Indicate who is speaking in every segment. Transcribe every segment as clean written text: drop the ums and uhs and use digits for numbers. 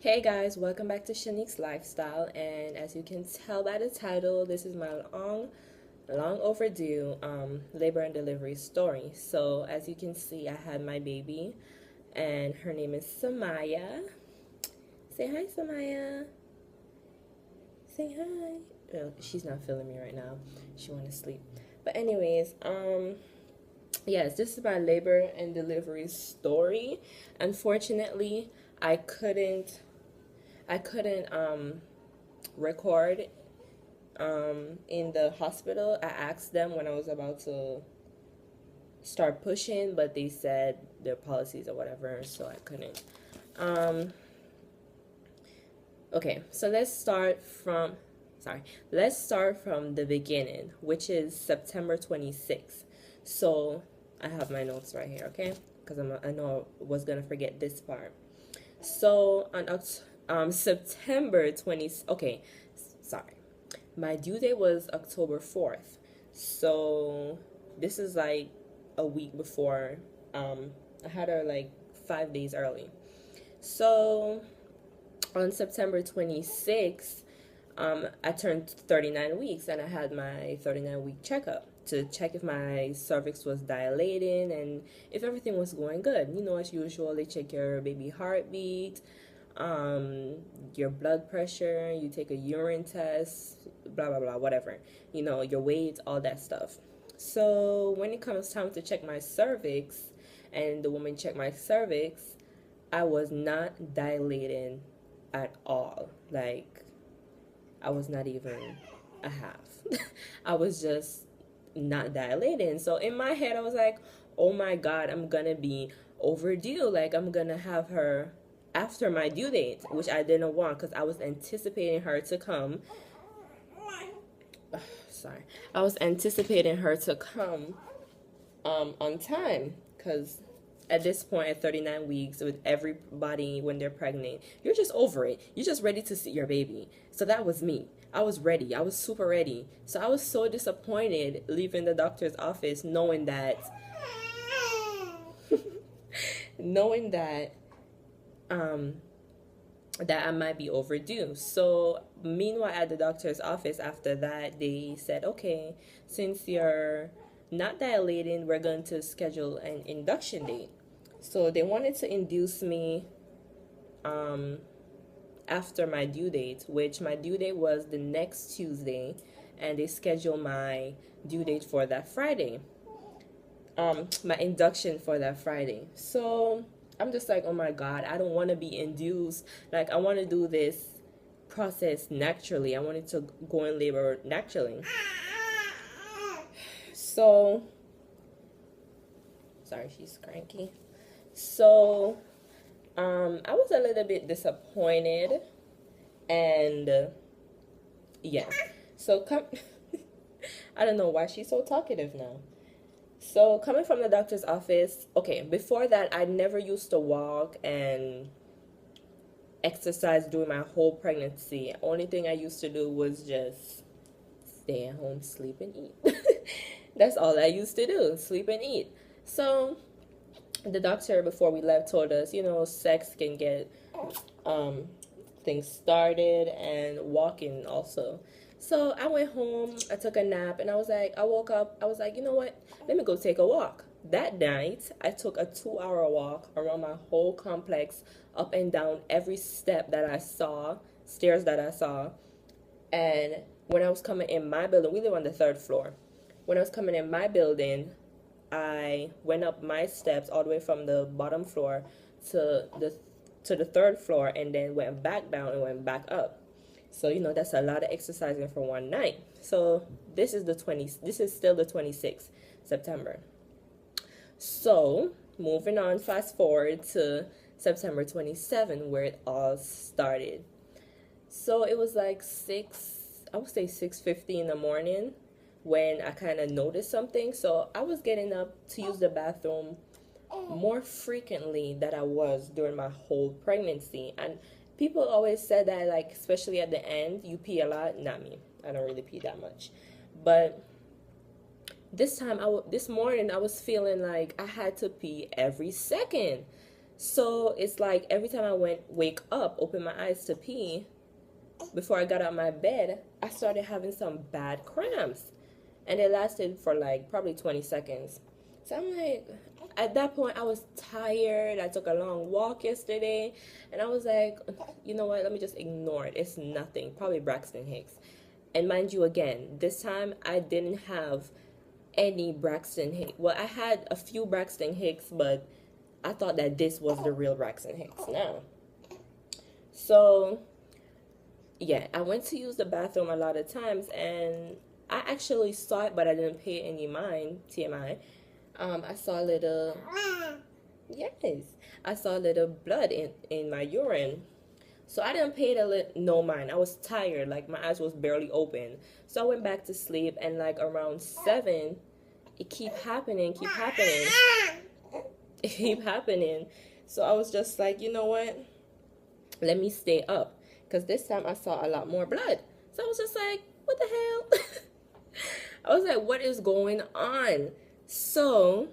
Speaker 1: Hey guys, welcome back to Shanique's Lifestyle, and as you can tell by the title, this is my long overdue labor and delivery story. So as you can see, I had my baby, and her name is Samaya. Say hi, Samaya. Say hi. Oh, she's not feeling me right now. She want to sleep. But anyways, yes, this is my labor and delivery story. Unfortunately, I couldn't record in the hospital. I asked them when I was about to start pushing, but they said their policies or whatever, so I couldn't. Okay, so let's start from the beginning, which is September 26th. So I have my notes right here, okay? Because I know I was gonna forget this part. So on September 20th, okay, sorry, my due date was October 4th. So this is like a week before. I had her like 5 days early. So on September 26th, I turned 39 weeks and I had my 39-week checkup to check if my cervix was dilating and if everything was going good. You know, as usual, they check your baby heartbeat, your blood pressure, you take a urine test, blah, blah, blah, whatever. You know, your weight, all that stuff. So when it comes time to check my cervix and the woman checked my cervix, I was not dilating at all. Like, I was not even a half. I was just not dilating. So in my head, I was like, oh my God, I'm gonna be overdue. Like, I'm gonna have her after my due date, which I didn't want because I was anticipating her to come. Sorry. I was anticipating her to come on time because at this point at 39 weeks with everybody when they're pregnant, you're just over it. You're just ready to see your baby. So that was me. I was ready. I was super ready. So I was so disappointed leaving the doctor's office knowing that knowing that that I might be overdue. So meanwhile at the doctor's office after that, they said, okay, since you're not dilating, we're going to schedule an induction date. So they wanted to induce me after my due date, which my due date was the next Tuesday, and they scheduled my due date for that Friday. My induction for that Friday. So I'm just like, oh my God, I don't want to be induced. Like, I want to do this process naturally. I wanted to go in labor naturally. So, sorry, she's cranky. So, I was a little bit disappointed, and yeah. So, I don't know why she's so talkative now. So coming from the doctor's office, okay, before that, I never used to walk and exercise during my whole pregnancy. Only thing I used to do was just stay at home, sleep and eat. That's all I used to do, sleep and eat. So the doctor, before we left, told us, you know, sex can get things started and walking also. So I went home, I took a nap, and I woke up, I was like, you know what, let me go take a walk. That night, I took a 2-hour walk around my whole complex, up and down every step that I saw, stairs that I saw. And when I was coming in my building, we live on the 3rd floor. When I was coming in my building, I went up my steps all the way from the bottom floor to the 3rd floor, and then went back down and went back up. So, you know, that's a lot of exercising for one night. So this is still the 26th September. So moving on, fast forward to September 27, where it all started. So it was like 6:50 in the morning when I kind of noticed something. So I was getting up to use the bathroom more frequently than I was during my whole pregnancy. And people always said that, like, especially at the end, you pee a lot. Not me. I don't really pee that much. But this morning, I was feeling like I had to pee every second. So it's like every time I wake up, open my eyes to pee, before I got out of my bed, I started having some bad cramps. And it lasted for like probably 20 seconds. So I'm like, at that point, I was tired. I took a long walk yesterday. And I was like, you know what? Let me just ignore it. It's nothing. Probably Braxton Hicks. And mind you, again, this time I didn't have any Braxton Hicks. Well, I had a few Braxton Hicks, but I thought that this was the real Braxton Hicks now. So, yeah, I went to use the bathroom a lot of times, and I actually saw it, but I didn't pay any mind. TMI. I saw a little, yes, I saw a little blood in my urine. So I didn't pay no mind. I was tired, like my eyes was barely open. So I went back to sleep, and like around 7, it keep happening, it keep happening. So I was just like, you know what? Let me stay up, because this time I saw a lot more blood. So I was just like, what the hell? I was like, what is going on? So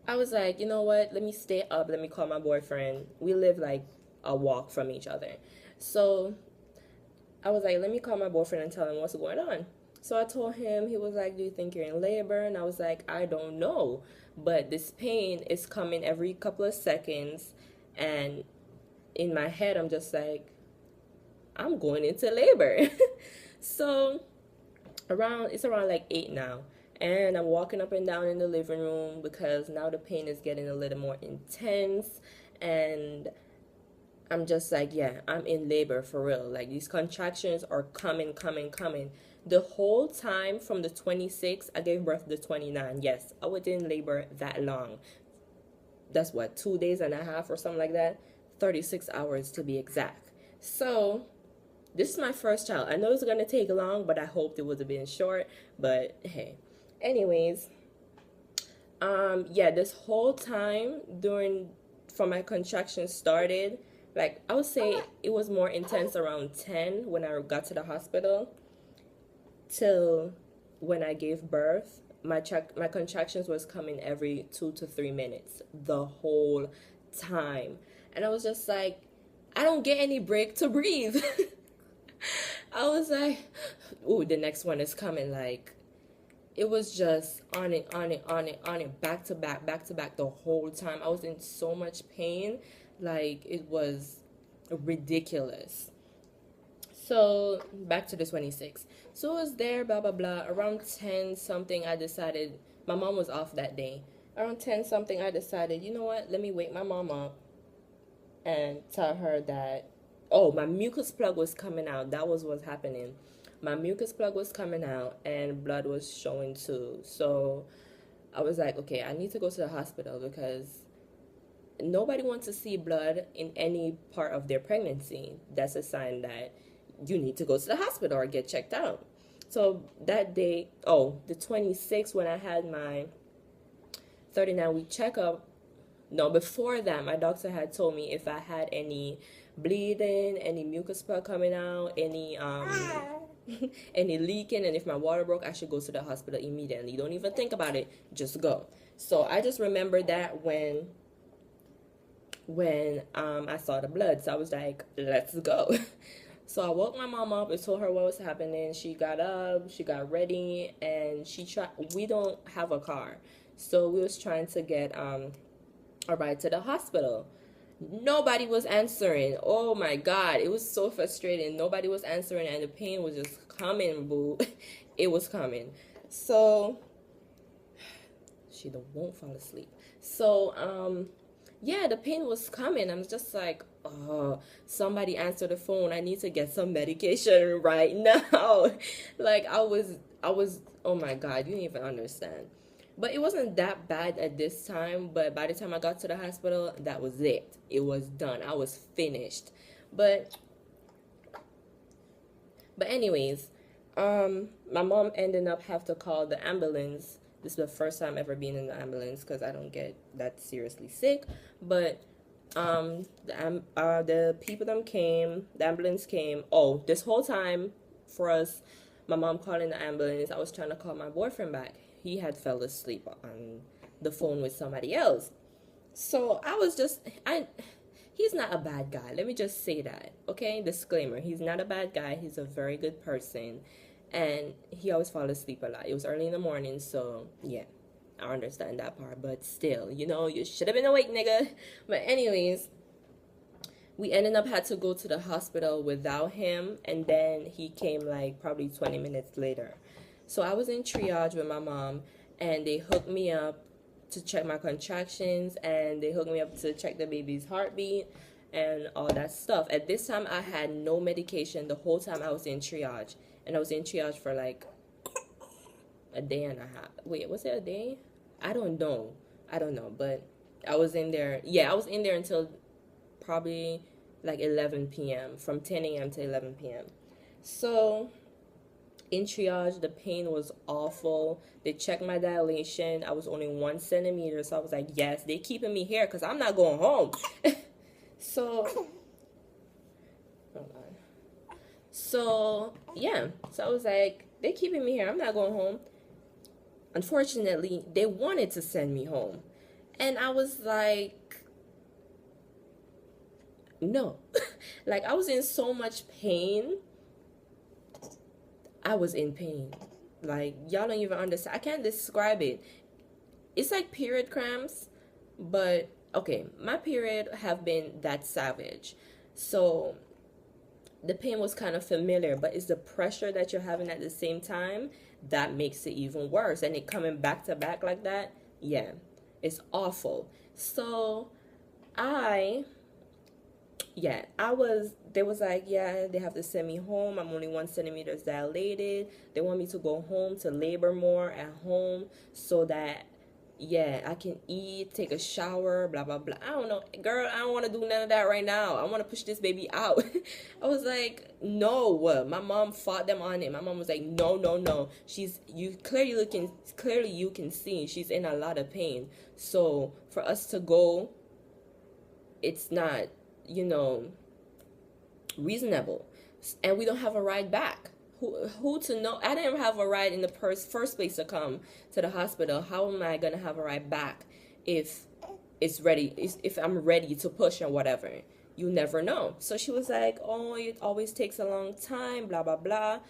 Speaker 1: I was like, you know what? Let me stay up. Let me call my boyfriend. We live like a walk from each other. So I was like, let me call my boyfriend and tell him what's going on. So I told him. He was like, do you think you're in labor? And I was like, I don't know. But this pain is coming every couple of seconds. And in my head, I'm just like, I'm going into labor. So it's around like 8 now, and I'm walking up and down in the living room because now the pain is getting a little more intense, and I'm just like, yeah, I'm in labor for real. Like, these contractions are coming the whole time. From the 26th, I gave birth the 29th. Yes, I was in labor that long. That's what, 2 days and a half or something like that. 36 hours to be exact. So this is my first child. I know it's going to take long, but I hoped it would have been short. But hey. Anyways, yeah, this whole time from my contractions started, like, I would say it was more intense around 10 when I got to the hospital till when I gave birth. My contractions was coming every 2 to 3 minutes the whole time. And I was just like, I don't get any break to breathe. I was like, ooh, the next one is coming. Like, it was just on it, back to back the whole time. I was in so much pain. Like, it was ridiculous. So back to the 26th. So it was there, blah, blah, blah. Around 10 something, I decided, my mom was off that day. Around 10 something, I decided, you know what, let me wake my mom up and tell her that, oh, my mucus plug was coming out. That was what's happening. My mucus plug was coming out and blood was showing too. So I was like, okay, I need to go to the hospital because nobody wants to see blood in any part of their pregnancy. That's a sign that you need to go to the hospital or get checked out. So that day, the 26th, when I had my 39-week checkup, no, before that, my doctor had told me if I had any bleeding, any mucus plug coming out, any any leaking, and if my water broke, I should go to the hospital immediately. Don't even think about it, just go. So I just remember that when I saw the blood. So I was like, let's go. So I woke my mom up and told her what was happening. She got up, she got ready, and we don't have a car. So we was trying to get a ride to the hospital. Nobody was answering. Oh my God, it was so frustrating. Nobody was answering, and the pain was just coming, boo. It was coming. So she won't fall asleep. So yeah, the pain was coming. I'm just like, oh, somebody answer the phone. I need to get some medication right now. Like, I was, oh my God, you didn't even understand. But it wasn't that bad at this time. But by the time I got to the hospital, that was it. It was done. I was finished. But anyways, my mom ended up have to call the ambulance. This is the first time ever being in the ambulance because I don't get that seriously sick. But the people that came, the ambulance came. Oh, this whole time for us, my mom calling the ambulance, I was trying to call my boyfriend back. He had fell asleep on the phone with somebody else. So he's not a bad guy. Let me just say that. Okay? Disclaimer. He's not a bad guy. He's a very good person. And he always falls asleep a lot. It was early in the morning, so yeah. I understand that part. But still, you should have been awake, nigga. But anyways, we ended up had to go to the hospital without him, and then he came like probably 20 minutes later. So I was in triage with my mom, and they hooked me up to check my contractions, and they hooked me up to check the baby's heartbeat and all that stuff. At this time, I had no medication the whole time I was in triage, and I was in triage for like a day and a half. Wait, was it a day? I don't know, but I was in there. Yeah, I was in there until probably like 11 p.m. from 10 a.m. to 11 p.m. So in triage, the pain was awful. They checked my dilation. I was only 1 centimeter. So I was like, yes, they keeping me here because I'm not going home. So, hold on. So, yeah. So I was like, they keeping me here. I'm not going home. Unfortunately, they wanted to send me home. And I was like, no. Like, I was in so much pain. I was in pain. Like, y'all don't even understand. I can't describe it. It's like period cramps, but okay, my period have been that savage. So the pain was kind of familiar, but it's the pressure that you're having at the same time that makes it even worse. And it coming back to back like that, yeah, it's awful. So they was like, yeah, they have to send me home. I'm only 1 centimeter dilated. They want me to go home to labor more at home so that, yeah, I can eat, take a shower, blah, blah, blah. I don't know. Girl, I don't want to do none of that right now. I want to push this baby out. I was like, no. My mom fought them on it. My mom was like, no, no, no. Clearly you can see she's in a lot of pain. So for us to go, it's not, reasonable, and we don't have a ride back. Who to know? I didn't have a ride in the first place to come to the hospital. How am I gonna have a ride back if it's ready? If I'm ready to push or whatever, you never know. So she was like, "Oh, it always takes a long time," blah blah blah.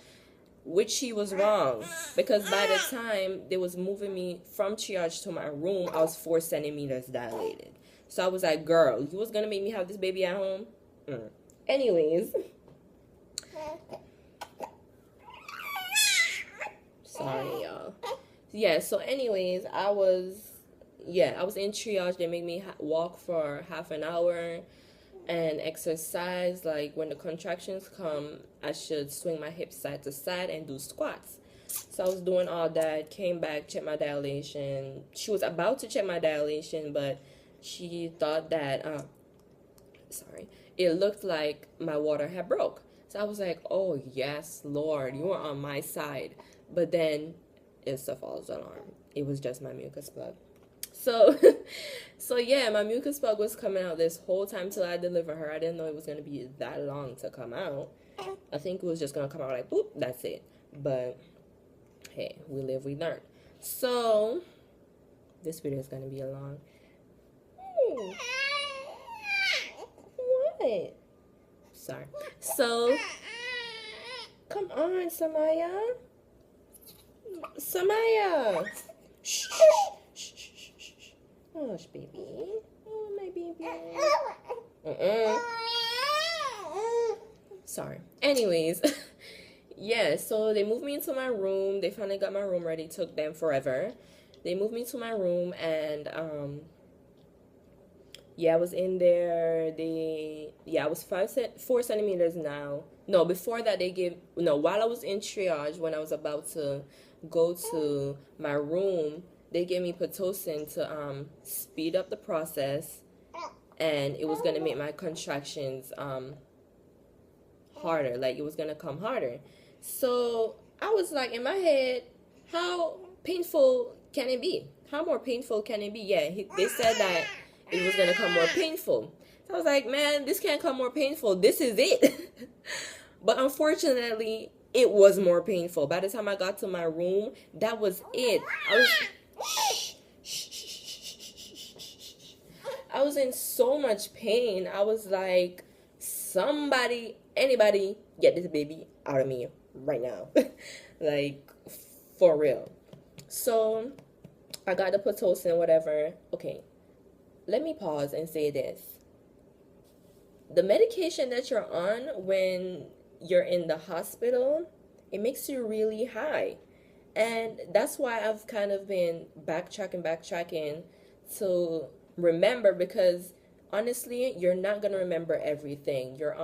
Speaker 1: Which she was wrong, because by the time they was moving me from triage to my room, I was 4 centimeters dilated. So I was like, girl, you was gonna make me have this baby at home? Anyways. Sorry, y'all. Yeah, so anyways, I was in triage. They made me walk for half an hour and exercise. Like, when the contractions come, I should swing my hips side to side and do squats. So I was doing all that, came back, checked my dilation. She was about to check my dilation, but she thought that, it looked like my water had broke. So I was like, oh, yes, Lord, you are on my side. But then it's a false alarm. It was just my mucus plug. So, yeah, my mucus plug was coming out this whole time till I delivered her. I didn't know it was going to be that long to come out. I think it was just going to come out like, boop, that's it. But, hey, we live, we learn. So, this video is going to be a long... What? Sorry. So, come on, Samaya. Samaya. Shh, shh, shh, shh, shh. Hush, baby. Oh, my baby. Sorry. Anyways, yeah, so they moved me into my room. They finally got my room ready. It took them forever. They moved me to my room, and I was in there. I was 4 centimeters now. No, before that while I was in triage, when I was about to go to my room, they gave me Pitocin to speed up the process, and it was going to make my contractions harder. Like, it was going to come harder. So I was like, in my head, how painful can it be? How more painful can it be? Yeah, they said that it was going to come more painful. So I was like, man, this can't come more painful. This is it. But unfortunately, it was more painful. By the time I got to my room, that was it. I was in so much pain. I was like, somebody, anybody, get this baby out of me right now. Like, for real. So I got the Pitocin, whatever. Okay, let me pause and say this. The medication that you're on when you're in the hospital, it makes you really high. And that's why I've kind of been backtracking to remember, because honestly, you're not gonna remember everything. You're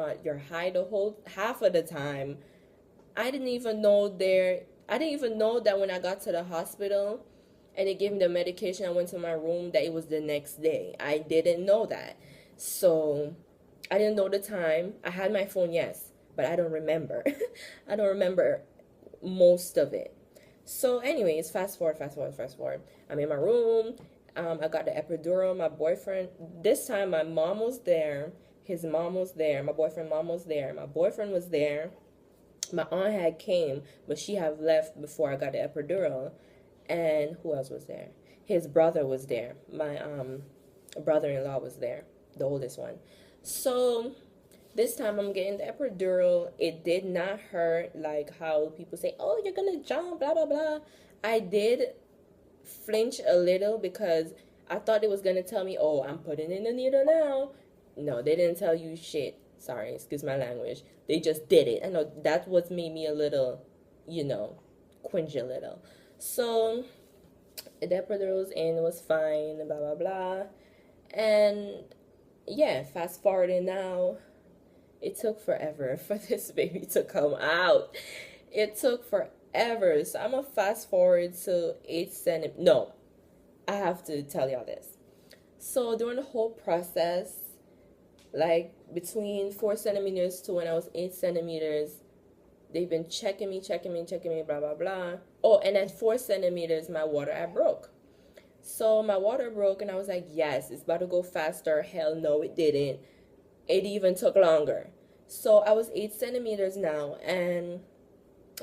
Speaker 1: high the whole half of the time. I didn't even know that when I got to the hospital and they gave me the medication, I went to my room, that it was the next day. I didn't know that. So I didn't know the time. I had my phone, yes, but I don't remember. I don't remember most of it. So anyways, fast forward. I'm in my room. I got the epidural. My boyfriend, this time my mom was there. His mom was there. My boyfriend's mom was there. My boyfriend was there. My aunt had came, but she had left before I got the epidural. And who else was there? His brother was there. My brother-in-law was there, the oldest one. So this time I'm getting the epidural. It did not hurt like how people say, oh, you're gonna jump, blah, blah, blah. I did flinch a little because I thought it was gonna tell me, oh, I'm putting in the needle now. No, they didn't tell you shit. Sorry, excuse my language. They just did it. I know that what made me a little, cringe a little. So the epidural's in, was fine, blah, blah, blah. And yeah, fast forwarding now, it took forever for this baby to come out. It took forever. So I'm gonna fast forward to 8 centimeters. No, I have to tell y'all this. So during the whole process, like between 4 centimeters to when I was 8 centimeters, they've been checking me, blah, blah, blah. Oh, and at 4 centimeters, my water had broke. So my water broke, and I was like, yes, it's about to go faster. Hell no, it didn't. It even took longer. So I was 8 centimeters now, and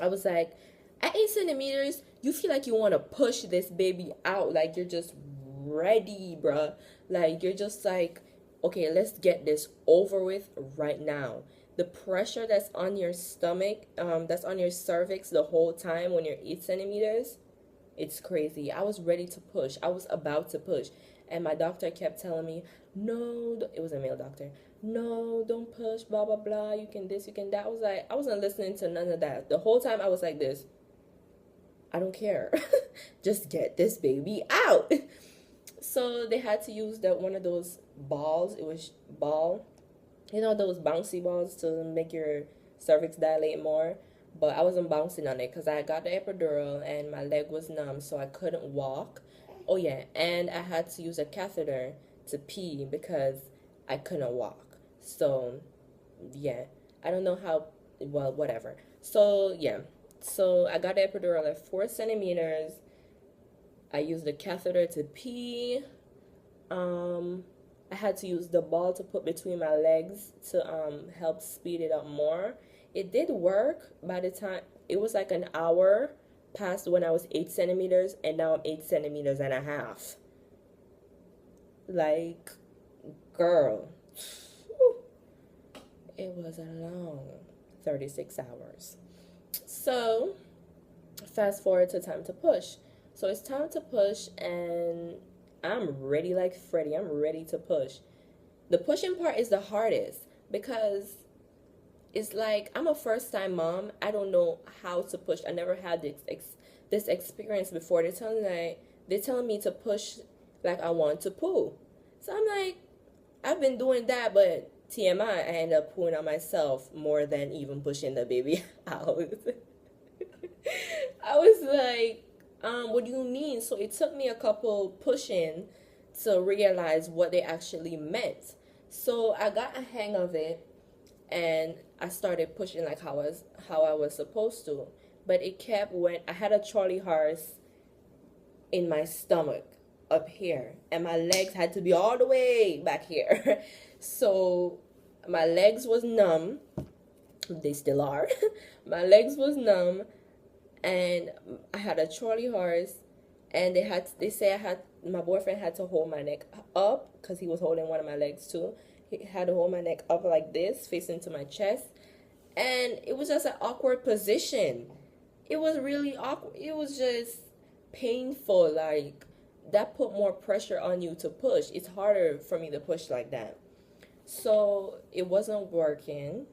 Speaker 1: I was like, at 8 centimeters, you feel like you want to push this baby out. Like, you're just ready, bruh. Like, you're just like, okay, let's get this over with right now. The pressure that's on your stomach, that's on your cervix the whole time when you're 8 centimeters, it's crazy. I was ready to push. I was about to push. And my doctor kept telling me, no, it was a male doctor. No, don't push, blah, blah, blah. You can this, you can that. I was like, I wasn't listening to none of that. The whole time I was like this. I don't care. Just get this baby out. So they had to use one of those balls. It was ball. Those bouncy balls to make your cervix dilate more. But I wasn't bouncing on it because I got the epidural and my leg was numb, so I couldn't walk. Oh, yeah, and I had to use a catheter to pee because I couldn't walk. So, yeah, I don't know how, well, whatever. So, yeah, so I got the epidural at 4 centimeters. I used the catheter to pee. I had to use the ball to put between my legs to help speed it up more. It did work. By the time, it was like an hour past when I was 8 centimeters, and now I'm 8 centimeters and a half. Like, girl, it was a long 36 hours. So, fast forward to time to push. So it's time to push, and I'm ready like Freddy. I'm ready to push. The pushing part is the hardest because it's like I'm a first-time mom. I don't know how to push. I never had this experience before. They're telling me to push like I want to poo. So I'm like, I've been doing that, but TMI, I end up pooing on myself more than even pushing the baby out. I was like, what do you mean? So it took me a couple pushing to realize what they actually meant. So I got a hang of it, and I started pushing like how I was supposed to. But it kept when I had a Charlie horse in my stomach up here, and my legs had to be all the way back here. So my legs was numb. They still are. My legs was numb, and I had a Charlie horse, and they say my boyfriend had to hold my neck up because he was holding one of my legs too. He had to hold my neck up like this, facing to my chest. And it was just an awkward position. It was really awkward. It was just painful. Like, that put more pressure on you to push. It's harder for me to push like that. So it wasn't working.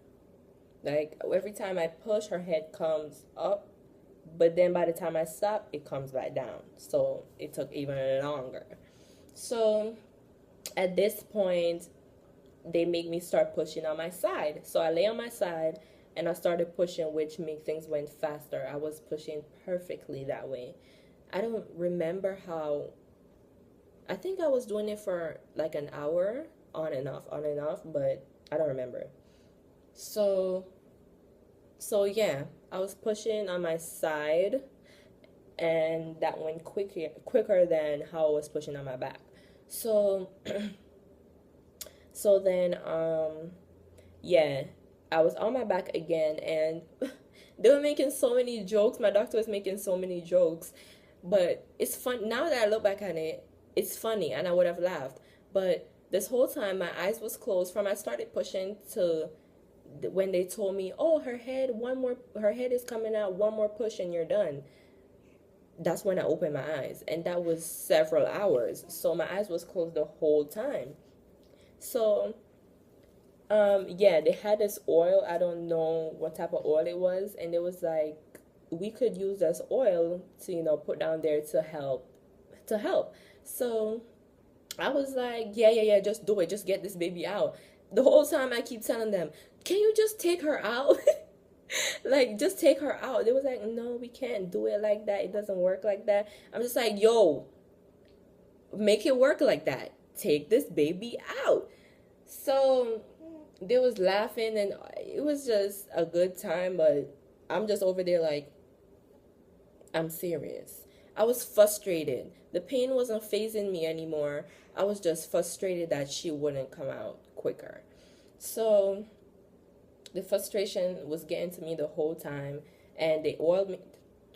Speaker 1: Like, every time I push, her head comes up. But then by the time I stop, it comes back down. So it took even longer. So at this point, they make me start pushing on my side. So I lay on my side and I started pushing, which made things went faster. I was pushing perfectly that way. I don't remember how. I think I was doing it for like an hour, on and off, but I don't remember. So yeah, I was pushing on my side, and that went quicker than how I was pushing on my back. So so then yeah, I was on my back again, and they were making so many jokes. My doctor was making so many jokes, but it's fun now that I look back on it. It's funny, and I would have laughed, but this whole time my eyes was closed from I started pushing to when they told me, oh, her head is coming out, one more push and you're done. That's when I opened my eyes, and that was several hours. So my eyes was closed the whole time. So yeah, they had this oil. I don't know what type of oil it was, and it was like we could use this oil to, you know, put down there to help. So I was like, yeah, just do it. Just get this baby out. The whole time I keep telling them, can you just take her out? Like, just take her out. They was like, no, we can't do it like that. It doesn't work like that. I'm just like, yo, make it work like that. Take this baby out. So they was laughing, and it was just a good time, but I'm just over there like, I'm serious. I was frustrated. The pain wasn't fazing me anymore. I was just frustrated that she wouldn't come out quicker. So the frustration was getting to me the whole time, and they oiled me.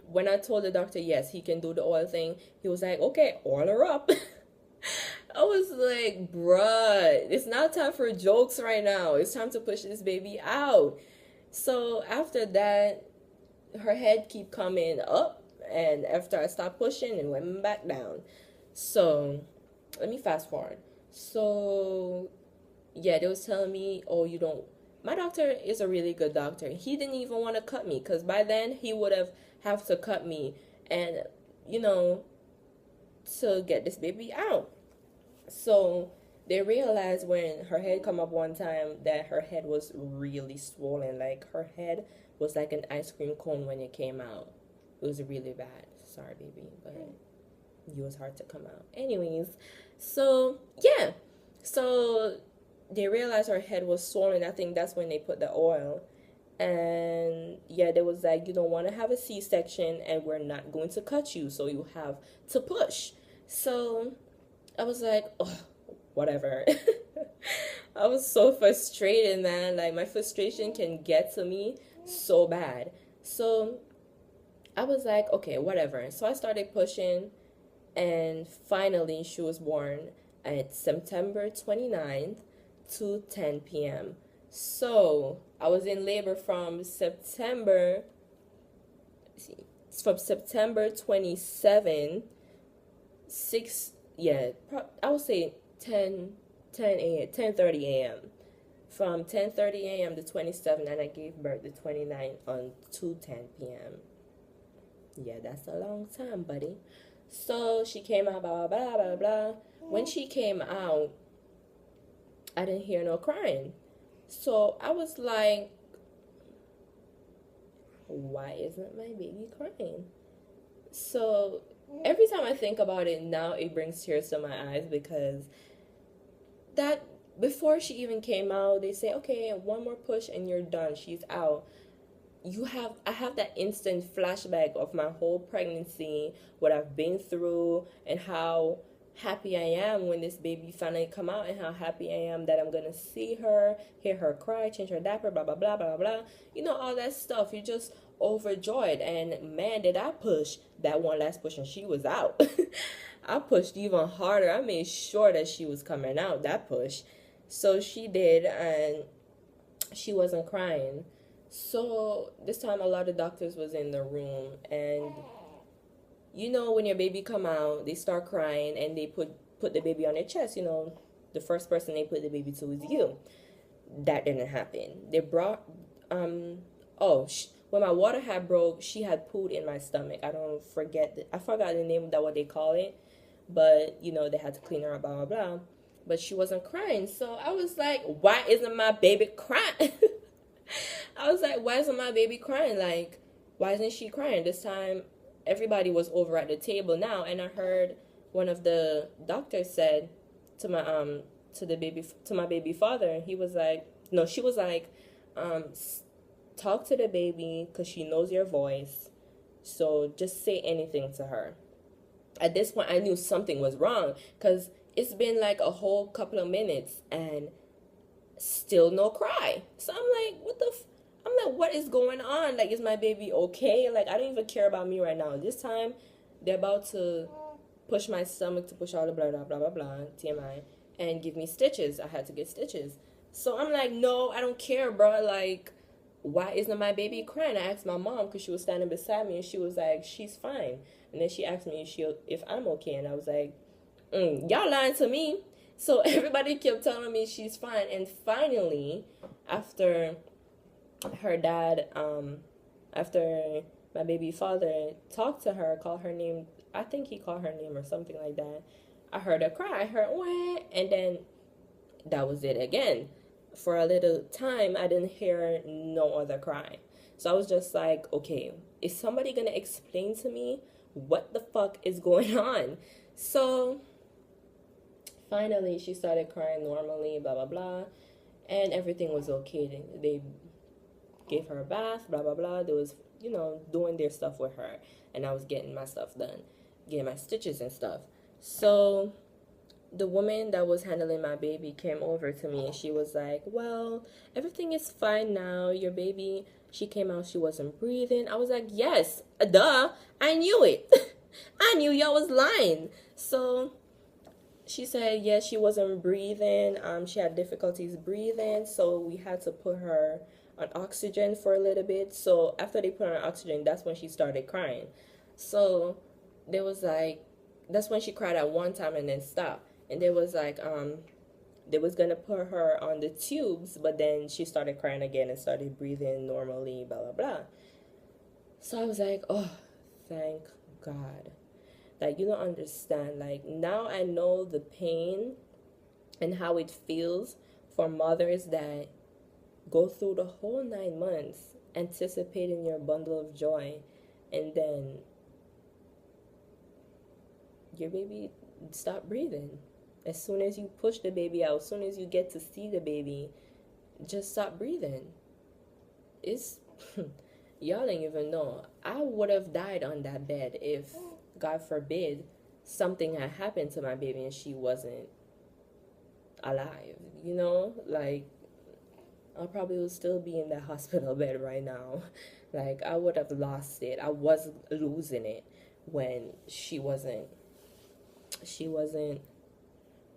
Speaker 1: When I told the doctor, yes, he can do the oil thing, he was like, okay, oil her up. I was like, bruh, it's not time for jokes right now. It's time to push this baby out. So after that, her head keep coming up, and after I stopped pushing, it went back down. So let me fast forward. So yeah, they was telling me, oh, you don't. My doctor is a really good doctor. He didn't even want to cut me, because by then he would have to cut me, and you know, to get this baby out. So they realized when her head come up one time that her head was really swollen. Like, her head was like an ice cream cone when it came out. It was really bad. Sorry, baby, but it was hard to come out. Anyways, so yeah, so they realized her head was swollen. I think that's when they put the oil. And yeah, they was like, you don't want to have a C-section, and we're not going to cut you, so you have to push. So I was like, oh, whatever. I was so frustrated, man. Like, my frustration can get to me so bad. So I was like, okay, whatever. So I started pushing, and finally she was born at September 29th to 10 p.m. So I was in labor from September 27, 6, yeah, I would say 10:30 a.m. From 10:30 a.m. to 27, and I gave birth the 29th on 2:10 p.m. Yeah, that's a long time, buddy. So she came out, blah, blah, blah, blah, blah. When she came out, I didn't hear no crying. So I was like, why isn't my baby crying? So every time I think about it now, it brings tears to my eyes, because that before she even came out, they say, okay, one more push and you're done. She's out. I have that instant flashback of my whole pregnancy, what I've been through, and how happy I am when this baby finally come out, and how happy I am that I'm gonna see her, hear her cry, change her diaper, blah blah blah blah blah. You know, all that stuff. You just overjoyed. And man, did I push that one last push and she was out. I pushed even harder. I made sure that she was coming out, that push. So she did, and she wasn't crying. So this time a lot of doctors was in the room, and you know when your baby come out, they start crying and they put the baby on their chest. You know, the first person they put the baby to is you. That didn't happen. They brought when my water had broke, she had pooed in my stomach. I forgot the name of that, what they call it, but you know they had to clean her up, blah blah blah. But she wasn't crying, so I was like, why isn't my baby crying? I was like, why isn't my baby crying? Like, why isn't she crying? This time everybody was over at the table now, and I heard one of the doctors said to my my baby father, he was like, no, she was like, talk to the baby because she knows your voice, so just say anything to her. At this point I knew something was wrong because it's been like a whole couple of minutes and still no cry. So I'm like, I'm like, what is going on? Like, is my baby okay? Like, I don't even care about me right now. This time they're about to push my stomach to push all the blah blah blah blah blah, TMI, and give me stitches. I had to get stitches. So I'm like, no, I don't care, bro. Like, why isn't my baby crying? I asked my mom because she was standing beside me, and she was like, she's fine. And then she asked me if I'm okay, and I was like, y'all lying to me. So everybody kept telling me she's fine, and finally, after her dad, after my baby father talked to her, called her name, I think he called her name or something like that, I heard her cry. I heard, wah, and then that was it again. For a little time, I didn't hear no other cry. So I was just like, okay, is somebody gonna explain to me what the fuck is going on? So finally, she started crying normally, blah, blah, blah, and everything was okay. They gave her a bath, blah, blah, blah. They was, you know, doing their stuff with her, and I was getting my stuff done, getting my stitches and stuff. So the woman that was handling my baby came over to me, and she was like, well, everything is fine now. Your baby, she came out, she wasn't breathing. I was like, yes, duh, I knew it. I knew y'all was lying. So she said, yes, she wasn't breathing. She had difficulties breathing, so we had to put her on oxygen for a little bit. So after they put her on oxygen, that's when she started crying. So there was like, that's when she cried at one time and then stopped. And there was like, they was gonna put her on the tubes, but then she started crying again and started breathing normally, blah blah blah. So I was like, oh, thank God. Like, you don't understand. Like, now I know the pain and how it feels for mothers that go through the whole 9 months anticipating your bundle of joy, and then your baby stop breathing. As soon as you push the baby out, as soon as you get to see the baby, just stop breathing. It's y'all don't even know. I would have died on that bed if, God forbid, something had happened to my baby and she wasn't alive. You know, like, I probably would still be in that hospital bed right now. Like, I would have lost it. I was losing it when she wasn't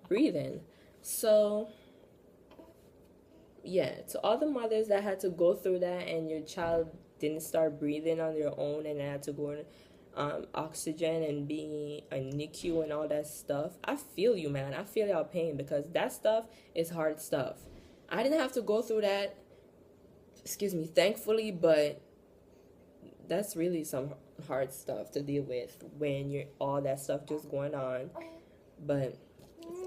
Speaker 1: breathing. So yeah, to all the mothers that had to go through that and your child didn't start breathing on their own and had to go on oxygen and be a NICU and all that stuff, I feel you, man. I feel y'all pain, because that stuff is hard stuff. I didn't have to go through that, excuse me, thankfully, but that's really some hard stuff to deal with when you're all that stuff just going on. But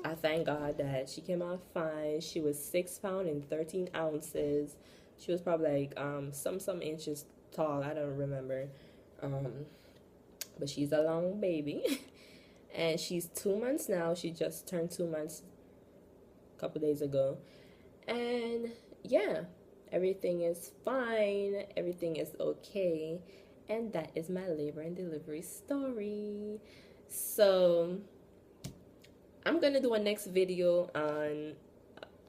Speaker 1: I thank God that she came out fine. She was 6 pounds and 13 ounces. She was probably like some inches tall. I don't remember. But she's a long baby. And she's 2 months now. She just turned 2 months a couple days ago. And yeah, everything is fine. Everything is okay. And that is my labor and delivery story. So I'm going to do a next video on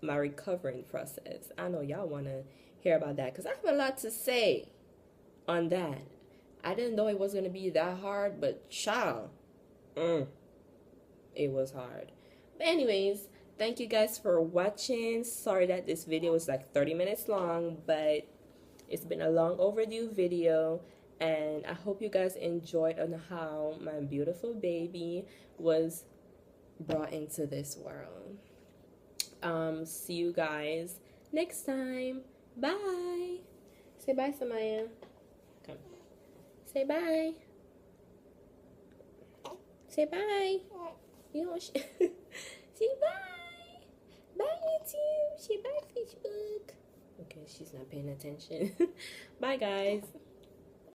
Speaker 1: my recovering process. I know y'all want to hear about that because I have a lot to say. on that. I didn't know it was gonna be that hard, but child, it was hard. But anyways, thank you guys for watching. Sorry that this video was like 30 minutes long, but it's been a long overdue video, and I hope you guys enjoyed on how my beautiful baby was brought into this world. See you guys next time. Bye. Say bye, Samaya. Come. Say bye. Say bye. You know, say bye. Bye, YouTube. Say bye, Facebook. Okay, she's not paying attention. Bye, guys.